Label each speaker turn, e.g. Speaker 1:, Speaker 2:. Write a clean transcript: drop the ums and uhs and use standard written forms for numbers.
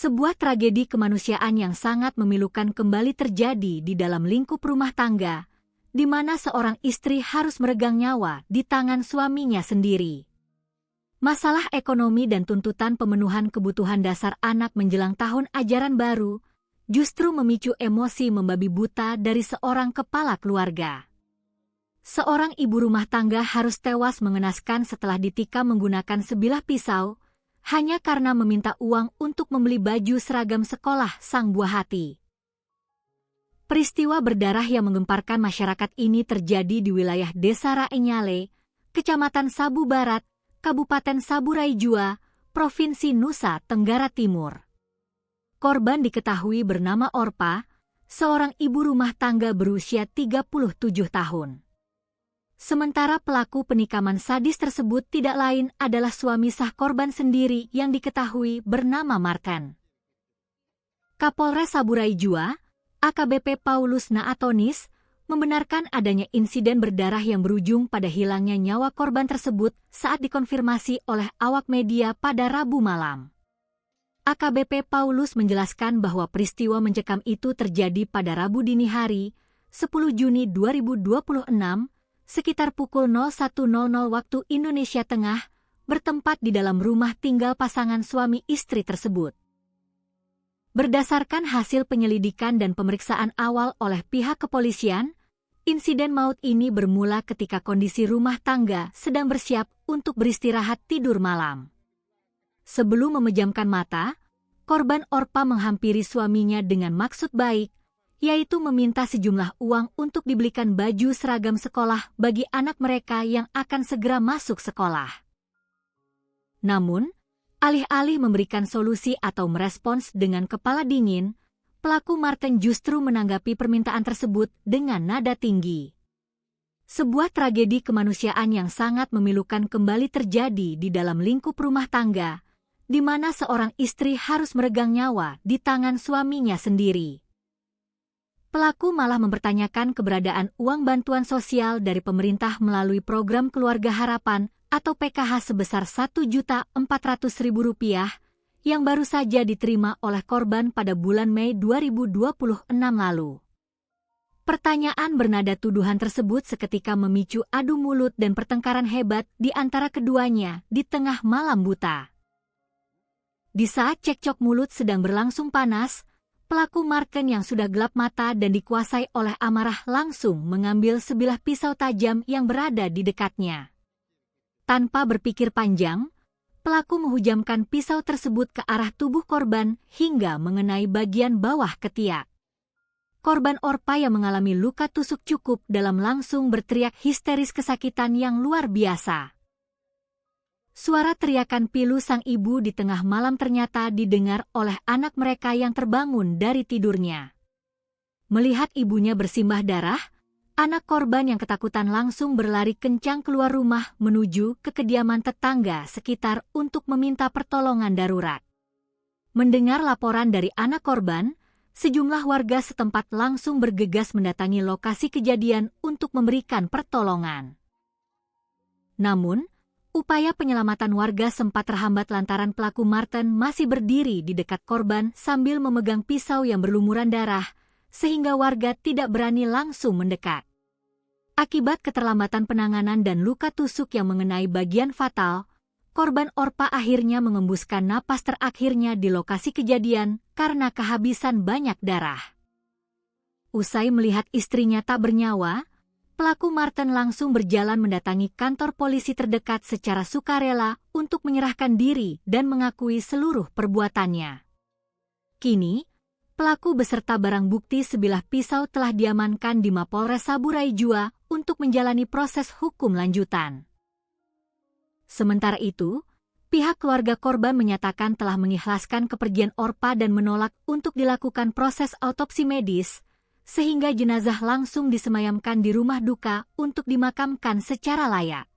Speaker 1: Sebuah tragedi kemanusiaan yang sangat memilukan kembali terjadi di dalam lingkup rumah tangga, di mana seorang istri harus meregang nyawa di tangan suaminya sendiri. Masalah ekonomi dan tuntutan pemenuhan kebutuhan dasar anak menjelang tahun ajaran baru justru memicu emosi membabi buta dari seorang kepala keluarga. Seorang ibu rumah tangga harus tewas mengenaskan setelah ditikam menggunakan sebilah pisau hanya karena meminta uang untuk membeli baju seragam sekolah sang buah hati. Peristiwa berdarah yang menggemparkan masyarakat ini terjadi di wilayah Desa Raenyale, Kecamatan Sabu Barat, Kabupaten Saburai Jua, Provinsi Nusa Tenggara Timur. Korban diketahui bernama Orpa, seorang ibu rumah tangga berusia 37 tahun. Sementara pelaku penikaman sadis tersebut tidak lain adalah suami sah korban sendiri yang diketahui bernama Markan. Kapolres Saburai Jua, AKBP Paulus Naatonis, membenarkan adanya insiden berdarah yang berujung pada hilangnya nyawa korban tersebut saat dikonfirmasi oleh awak media pada Rabu malam. AKBP Paulus menjelaskan bahwa peristiwa mencekam itu terjadi pada Rabu dini hari, 10 Juni 2026, sekitar pukul 01.00 waktu Indonesia Tengah, bertempat di dalam rumah tinggal pasangan suami istri tersebut. Berdasarkan hasil penyelidikan dan pemeriksaan awal oleh pihak kepolisian, insiden maut ini bermula ketika kondisi rumah tangga sedang bersiap untuk beristirahat tidur malam. Sebelum memejamkan mata, korban Orpa menghampiri suaminya dengan maksud baik, yaitu meminta sejumlah uang untuk dibelikan baju seragam sekolah bagi anak mereka yang akan segera masuk sekolah. Namun, alih-alih memberikan solusi atau merespons dengan kepala dingin, pelaku Martin justru menanggapi permintaan tersebut dengan nada tinggi. Sebuah tragedi kemanusiaan yang sangat memilukan kembali terjadi di dalam lingkup rumah tangga, di mana seorang istri harus meregang nyawa di tangan suaminya sendiri. Pelaku malah mempertanyakan keberadaan uang bantuan sosial dari pemerintah melalui program Keluarga Harapan atau PKH sebesar Rp1.400.000 yang baru saja diterima oleh korban pada bulan Mei 2026 lalu. Pertanyaan bernada tuduhan tersebut seketika memicu adu mulut dan pertengkaran hebat di antara keduanya di tengah malam buta. Di saat cekcok mulut sedang berlangsung panas, pelaku Marken yang sudah gelap mata dan dikuasai oleh amarah langsung mengambil sebilah pisau tajam yang berada di dekatnya. Tanpa berpikir panjang, pelaku menghujamkan pisau tersebut ke arah tubuh korban hingga mengenai bagian bawah ketiak. Korban Orpa yang mengalami luka tusuk cukup dalam langsung berteriak histeris kesakitan yang luar biasa. Suara teriakan pilu sang ibu di tengah malam ternyata didengar oleh anak mereka yang terbangun dari tidurnya. Melihat ibunya bersimbah darah, anak korban yang ketakutan langsung berlari kencang keluar rumah menuju ke kediaman tetangga sekitar untuk meminta pertolongan darurat. Mendengar laporan dari anak korban, sejumlah warga setempat langsung bergegas mendatangi lokasi kejadian untuk memberikan pertolongan. Namun, upaya penyelamatan warga sempat terhambat lantaran pelaku Martin masih berdiri di dekat korban sambil memegang pisau yang berlumuran darah, sehingga warga tidak berani langsung mendekat. Akibat keterlambatan penanganan dan luka tusuk yang mengenai bagian fatal, korban Orpa akhirnya mengembuskan napas terakhirnya di lokasi kejadian karena kehabisan banyak darah. Usai melihat istrinya tak bernyawa, pelaku Martin langsung berjalan mendatangi kantor polisi terdekat secara sukarela untuk menyerahkan diri dan mengakui seluruh perbuatannya. Kini, pelaku beserta barang bukti sebilah pisau telah diamankan di Mapolres Saburai Jua untuk menjalani proses hukum lanjutan. Sementara itu, pihak keluarga korban menyatakan telah mengikhlaskan kepergian Orpa dan menolak untuk dilakukan proses autopsi medis, sehingga jenazah langsung disemayamkan di rumah duka untuk dimakamkan secara layak.